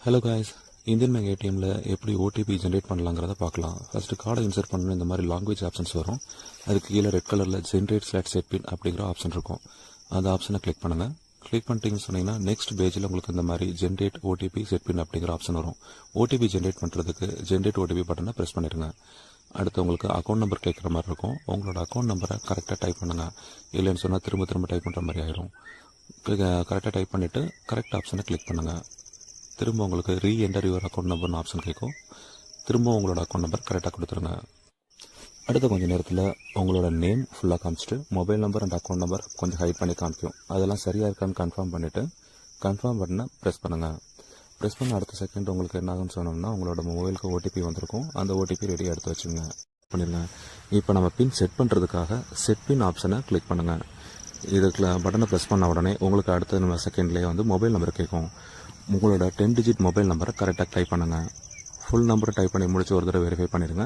Hello guys, Indian bank ஏடிஎம்மில் எப்படி OTP generate பண்ணலாங்கிறத பார்க்கலாம். ஃபஸ்ட்டு கார்டை இன்சர்ட் பண்ணணும். இந்த மாதிரி லாங்குவேஜ் ஆப்ஷன்ஸ் வரும். அதுக்கு கீழே ரெட் கலரில் ஜென்ரேட்/செட் பின் அப்படிங்கிற ஆப்ஷன் இருக்கும். அந்த ஆப்ஷனை கிளிக் பண்ணுங்கள். கிளிக் பண்ணிட்டீங்கன்னு சொன்னீங்கன்னா நெக்ஸ்ட் பேஜில் உங்களுக்கு இந்த மாதிரி ஜென்ரேட் ஓடிபி செட் பின் அப்படிங்கிற ஆப்ஷன் வரும். ஓடிபி ஜென்ரேட் பண்ணுறதுக்கு ஜென்ரேட் ஓடிபி பட்டனை ப்ரெஸ் பண்ணிடுங்க. அடுத்து உங்களுக்கு அக்கௌண்ட் நம்பர் கேட்குற மாதிரி இருக்கும். உங்களோட அக்கௌண்ட் நம்பரை கரெக்டாக டைப் பண்ணுங்கள். இல்லைன்னு சொன்னால் திரும்ப திரும்ப டைப் பண்ணுற மாதிரி ஆயிரும். கரெக்டாக டைப் பண்ணிவிட்டு கரெக்ட் ஆப்ஷனை கிளிக் பண்ணுங்கள். திரும்ப உங்களுக்கு ரீஎன்டர் யுவர் அக்கௌண்ட் நம்பர்னு ஆப்ஷன் கேட்கும். திரும்ப உங்களோட அக்கௌண்ட் நம்பர் கரெக்டாக கொடுத்துருங்க. அடுத்த கொஞ்சம் நேரத்தில் உங்களோட நேம் ஃபுல்லாக காமிச்சிட்டு mobile number and account number கொஞ்சம் ஹைட் பண்ணி காமிக்கும். அதெல்லாம் சரியாக இருக்கான்னு கன்ஃபார்ம் பண்ணிவிட்டு கன்ஃபார்ம் பட்டனை ப்ரெஸ் பண்ணுங்கள். ப்ரெஸ் பண்ண அடுத்த செகண்ட் உங்களுக்கு என்ன ஆகுன்னு சொன்னோம்னா உங்களோட மொபைலுக்கு ஓடிபி வந்திருக்கும். அந்த ஓடிபி ரெடியாக எடுத்து வச்சுங்க பண்ணிடுங்க. இப்போ நம்ம பின் செட் பண்ணுறதுக்காக செட் பின் ஆப்ஷனை கிளிக் பண்ணுங்கள். இதுக்கு பட்டனை ப்ரெஸ் பண்ண உடனே உங்களுக்கு அடுத்த செகண்ட்லேயே மொபைல் நம்பர் கேட்கும். உங்களோட 10 டிஜிட் மொபைல் நம்பரை கரெக்டாக டைப் பண்ணுங்கள். ஃபுல் நம்பரை டைப் பண்ணி முடிச்சு ஒரு தடவை வெரிஃபை பண்ணிடுங்க.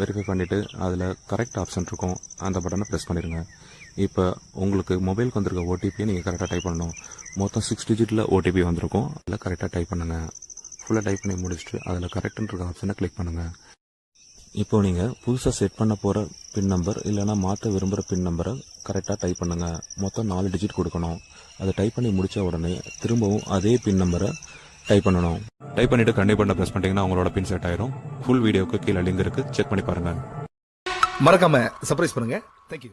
வெரிஃபை பண்ணிவிட்டு அதில் கரெக்ட் ஆப்ஷன் இருக்கும். அந்த பட்டனை ப்ரெஸ் பண்ணிடுங்க. இப்போ உங்களுக்கு மொபைலுக்கு வந்திருக்க ஓடிபியை நீங்கள் கரெக்டாக டைப் பண்ணணும். மொத்தம் 6 டிஜிட்டில் ஓடிபி வந்திருக்கும். அதில் கரெக்டாக டைப் பண்ணுங்கள். ஃபுல்லாக டைப் பண்ணி முடிச்சுட்டு அதில் கரெக்டுன்ற ஆப்ஷனை கிளிக் பண்ணுங்கள். இப்போது நீங்கள் புதுசாக செட் பண்ண போகிற பின் நம்பர் இல்லைனா மாற்ற விரும்புகிற பின் நம்பரை கரெக்டாக டைப் பண்ணுங்கள். மொத்தம் 4 டிஜிட் கொடுக்கணும். அதை டைப் பண்ணி முடித்த உடனே திரும்பவும் அதே பின் நம்பரை டைப் பண்ணணும். டைப் பண்ணிவிட்டு கண்டிப்பாக பட்டனை ப்ரெஸ் பண்ணிட்டீங்கன்னா உங்களோட பின் செட் ஆயிரும். ஃபுல் வீடியோக்கு கீழே லிங்க் இருக்குது, செக் பண்ணி பாருங்கள். மறக்காம சர்ப்ரைஸ் பண்ணுங்க. தேங்க்யூ.